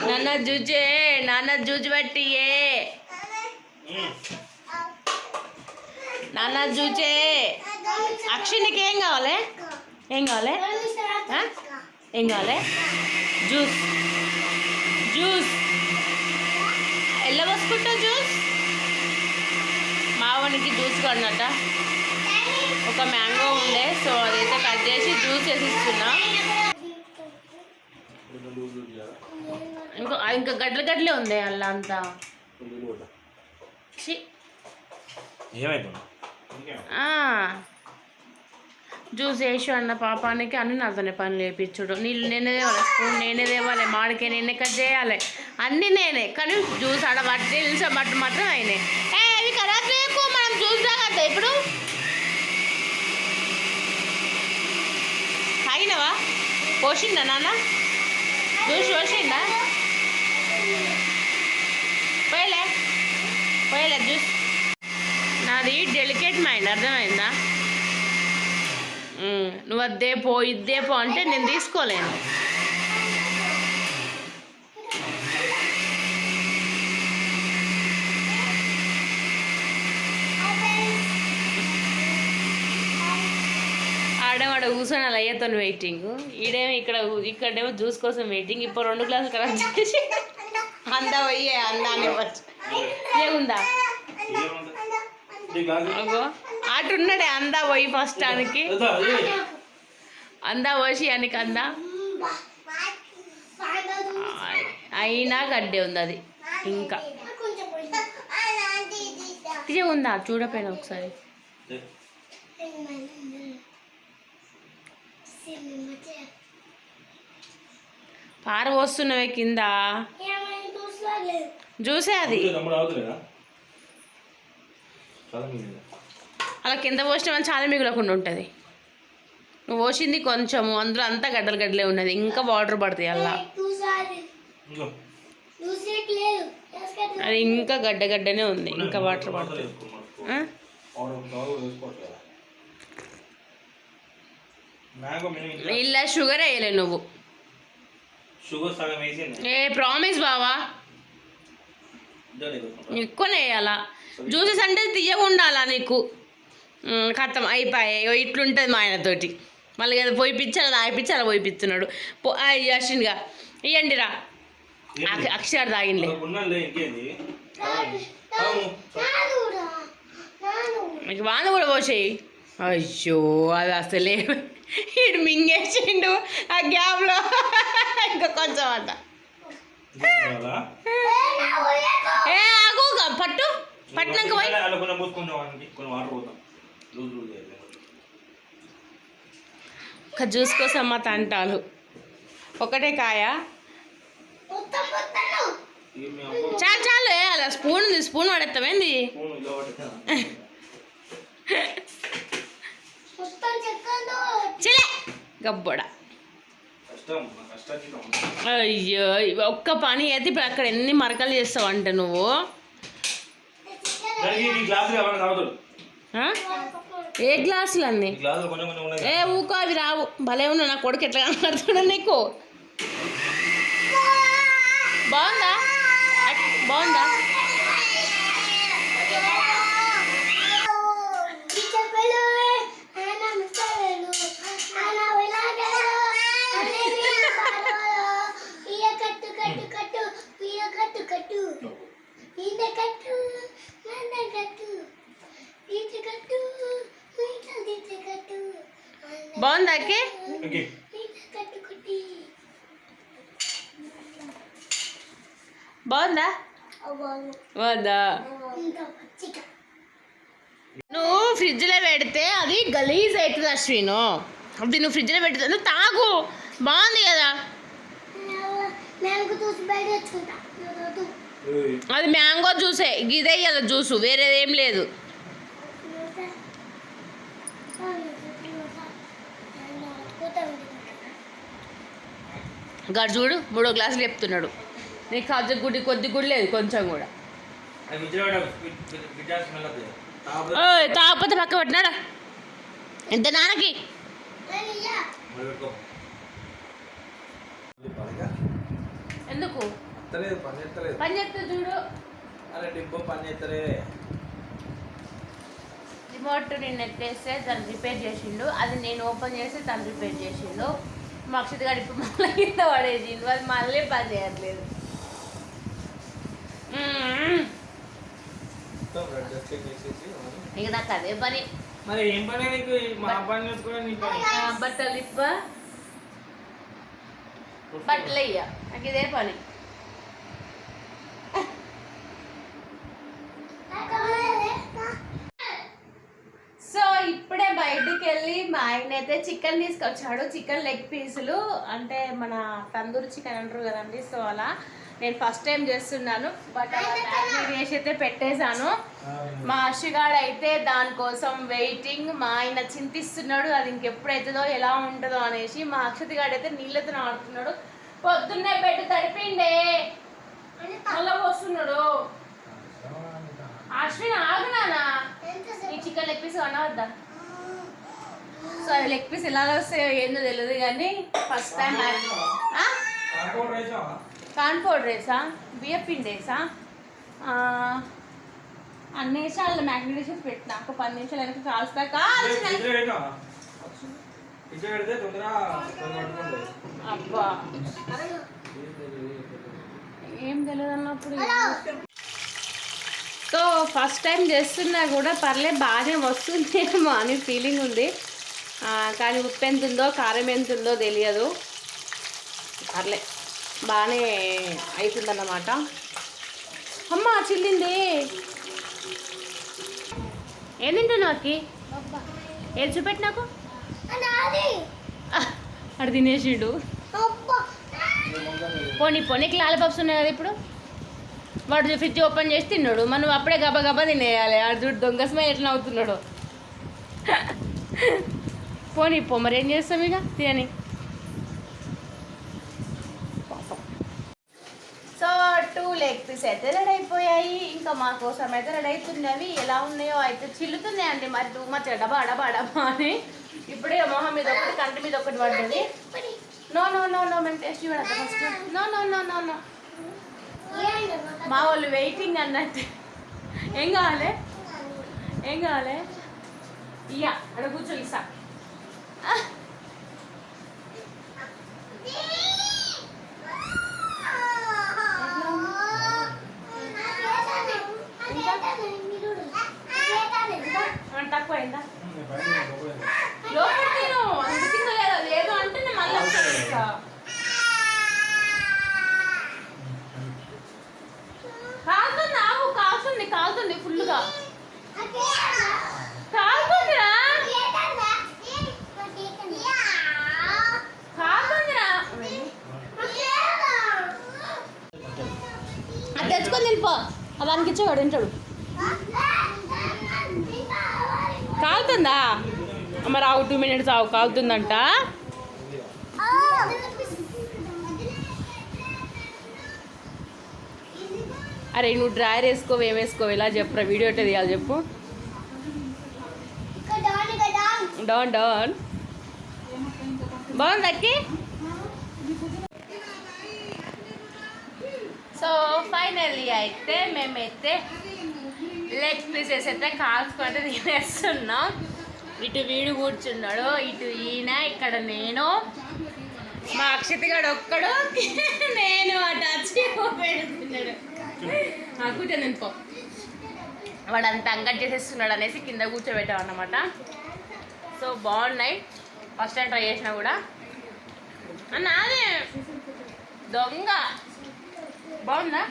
నాన్న జూజే నాన్న జూజు పట్టియే నాన్న జూజే. అక్షినికి ఏం కావాలి? ఏం కావాలి? ఏం కావాలి? జ్యూస్ జ్యూస్ ఎలా పోసుకుంటావు జ్యూస్? మావానికి జ్యూస్ కొన్నట ఒక మ్యాంగో ఉండే, సో అదైతే కట్ చేసి జ్యూస్ వేసిస్తున్నా. ఇంకా గడ్డలు గడ్డలే ఉంది అలా అంతా. జ్యూస్ వేసు అన్న పాపానికి అన్ని నాతోనే పనులు వేయించుడు. నీళ్ళు నేనే తేవాలి, స్పూన్ నేనే తేవాలి, మామిడికాయ నేనే కట్ చేయాలి, అన్నీ నేనే. కానీ జ్యూస్ ఆడ బట్టి నిలిచే బట్టు మాత్రం అయినాయి. అవి ఖరాబ్ చేయకు, మనం జ్యూస్ తాగద్దా ఇప్పుడు? తాగినవా? పోసిందా నాన్న జ్యూస్? పోసిందా? పోయలే పోయలే జ్యూస్. నాది డెలికేట్ మైండ్, అర్థమైందా? నువ్వు అద్దే పో ఇద్దే పో అంటే నేను తీసుకోలేను. ఆడేవాడ కూర్చొని అలా అయ్యేతో వెయిటింగ్, ఈడేమో ఇక్కడేమో జ్యూస్ కోసం వెయిటింగ్. ఇప్పుడు 2 గ్లాసులు ఖరాబ్ చేసి అందా పోయే అందాన్ని వచ్చు ఏముందా అటున్నాడే అందా పోయి ఫస్ట్ అనికి అందా పోసి అనికి అందా అయినా గడ్డే ఉంది అది. ఇంకా ఉందా చూడపోయినా ఒకసారి. పార పోస్తున్నవే కింద జ్యూసే అది. అలా కింద పోసినామని చాలా మిగులకుండా ఉంటుంది. నువ్వు పోసింది కొంచెము, అందులో అంతా గడ్డలు గడ్డలే ఉన్నది. ఇంకా వాటర్ పడుతుంది అలా, అది ఇంకా గడ్డ గడ్డనే ఉంది, ఇంకా వాటర్ పడుతుంది. ఇలా షుగర్ వేయలే నువ్వు. ఏ ప్రామిస్ బావా, ఎక్కువనే వేయాలా. జ్యూసెస్ అంటే తీయగా ఉండాలా నీకు. కథం అయిపోయాయి. ఇట్లుంటుంది మా ఆయనతోటి. మళ్ళీ కదా పోయిపించాలి, తాగిపించాలి, పోయిపిస్తున్నాడు. అశ్విన్గా ఇవ్వండి రా, అక్షర్ తాగింలే. మీకు వాన కూడా పోసేయి. అయ్యో అది అసలే ఇటు మింగేసిండు ఆ గ్యాప్లో. ఇంకా కొంచెం అంట ఏ ఆగు పట్టు పట్టినాక ఒక జ్యూస్ కోసం మా తంటాలు. ఒకటే కాయ చాలు చాలు అలా స్పూన్ ఉంది, స్పూన్ పడేస్తామేంది? చిలే గబ్బోడా. అయ్యో ఒక్క పని అయితే ఇప్పుడు అక్కడ ఎన్ని మరకలు చేస్తావంటే నువ్వు. ఏ గ్లాసులు అన్నీ? ఏ ఊకో అవి రావు. భలే ఉన్నా నా కొడుకు ఎట్లా కనబడుతున్నా నీకు. బాగుందా? బాగుందా? బాగుందా అక్కే? బాగుందా? బాగుందా? నువ్వు ఫ్రిడ్జ్లో పెడితే అది గలీజ్ అవుతుంది అశ్విను. అది నువ్వు ఫ్రిడ్జ్లో పెడితే నువ్వు తాగు. బాగుంది కదా. అది మ్యాంగో జ్యూసే, ఇదే కదా జ్యూసు, వేరేది ఏం లేదు. గాడు చూడు 3 గ్లాసులు చెప్తున్నాడు. నీకు కాజు గుడి కొద్ది గుడి లేదు కొంచెం కూడా. తాగపోతే పక్క పెట్టినాడా ఎంత నాన్నకి? ఎందుకు పని చేస్తా చూడు. రిమోట్ నేను ఎత్తేస్తే దాన్ని రిపేర్ చేసిండు, అది నేను ఓపెన్ చేస్తే తను రిపేర్ చేసిండు. మా అక్షిత్ గారు ఇప్పుడు మళ్ళీ కింద పడేసిండు, అది మళ్ళీ పని చేయట్లేదు. ఇక నాకు అదే పని. మరి ఏం పని నీకు? మా పని చూసుకోవడం నీ పని. బట్టలు ఇప్ప, బట్టలు ఇయ్య, నాకు ఇదే పని. సో ఇప్పుడే బయటికి వెళ్ళి మా ఆయన అయితే చికెన్ తీసుకొచ్చాడు. చికెన్ లెగ్ పీసులు, అంటే మన తందూరి చికెన్ అంటారు కదండి. సో అలా నేను ఫస్ట్ టైం చేస్తున్నాను, బట్ అలా చేసి అయితే పెట్టేశాను. మా అషిగాడు అయితే దానికోసం వెయిటింగ్. మా ఆయన చింతిస్తున్నాడు అది ఇంకెప్పుడైతుందో ఎలా ఉంటుందో అనేసి. మా అక్షతి గాడు అయితే నీళ్ళతో ఆడుతున్నాడు. పొద్దున్నే బెడ్ తడిపిండే మళ్ళీ వస్తున్నాడు. అశ్విన్ ఆగునానా, ఈ చికెన్ లెగ్ పీస్ అనవద్దా? సో అవి లెగ్ పీస్ ఎలా వస్తాయో ఏందో తెలియదు కానీ ఫస్ట్ టైం. కార్న్ పౌడర్ వేసా, బియ్యం పిండి వేసా, అన్ని వేసి వాళ్ళు మ్యాగ్నేషన్ పెట్టిన ఒక 10 నిమిషాలు వెనక కాల్స్తా. అబ్బా ఏం తెలియదు అన్నప్పుడు. సో ఫస్ట్ టైం చేస్తున్నా కూడా పర్లే బాగానే వస్తుందేమో అని ఫీలింగ్ ఉంది, కానీ ఉప్పు ఎంత ఉందో కారం ఎంత ఉందో తెలియదు. పర్లే బాగానే అవుతుందన్నమాట. అమ్మ చిల్లింది. ఏం తింటున్నావు అక్కి? ఏది చూపెట్టి నాకు. అక్కడ తినేసిండు. నీకు లాలీపాప్స్ ఉన్నాయి కదా ఇప్పుడు. వాడు ఫ్రిడ్జ్ ఓపెన్ చేసి తిన్నాడు, మనం అప్పుడే గబా గబా తినేయాలి. ఆడు చూడు దొంగసమై ఎట్లా అవుతున్నాడు. మరి ఏం చేస్తాం ఇక తిని. సో 2 లెగ్ పీస్ అయితే రెడీ అయిపోయాయి. ఇంకా మా కోసం అయితే రెడీ అవుతున్నవి. ఎలా ఉన్నాయో అయితే చిల్లుతున్నాయి అండి మరి టూ మచ్ డబా డబా డబా అని. ఇప్పుడే మొహం మీద ఒకటి, కంటి మీద ఒకటి పడ్డది. నో నో నో నో మేము టేస్ట్ చూడద్దు first. No no no no no మా వాళ్ళు వెయిటింగ్ అన్నట్టు. ఏం కావాలి ఏం కావాలి? ఇయ్యా అక్కడ కూర్చో ఇస్తా. తక్కువ అయిందా? లోపల నేను అందుకు లేదా లేదు అంటే నేను మళ్ళీ కాలుతుంది. ఆవు కాలుతుంది, కాలుతుంది ఫుల్గా కాలుతుందిరా, కాలుతుందిరా. అది తెచ్చుకొని వెళ్ళిపో, దానికి ఇచ్చేవాడు తింటాడు. కాలుతుందా? మరి ఆవు 2 minutes ఆవు కాలుతుందంట. అరే నువ్వు డ్రైయర్ వేసుకోవు ఏం వేసుకోవు ఇలా చెప్పురా, వీడియో ఎట్లా తీయాలి చెప్పు. డౌన్ డౌన్ బాగుంది అక్కి. సో ఫైనల్లీ అయితే మేమైతే లెగ్ పీసెస్ అయితే కాల్చుకుంటే తినేస్తున్నాం. ఇటు వీడు కూర్చున్నాడు, ఇటు ఈయన, ఇక్కడ నేను, మా అక్షిత్ గాడు ఒక్కడు, నేను అటు వచ్చి పెడుతున్నాడు. కూర్చొని నింపో, వాడు అంత అంగట్ చేసేస్తున్నాడు అనేసి కింద కూర్చోబెట్టాం అన్నమాట. సో బాగున్నాయి, ఫస్ట్ టైం ట్రై చేసినా కూడా. నాదే దొంగ బాగుందా?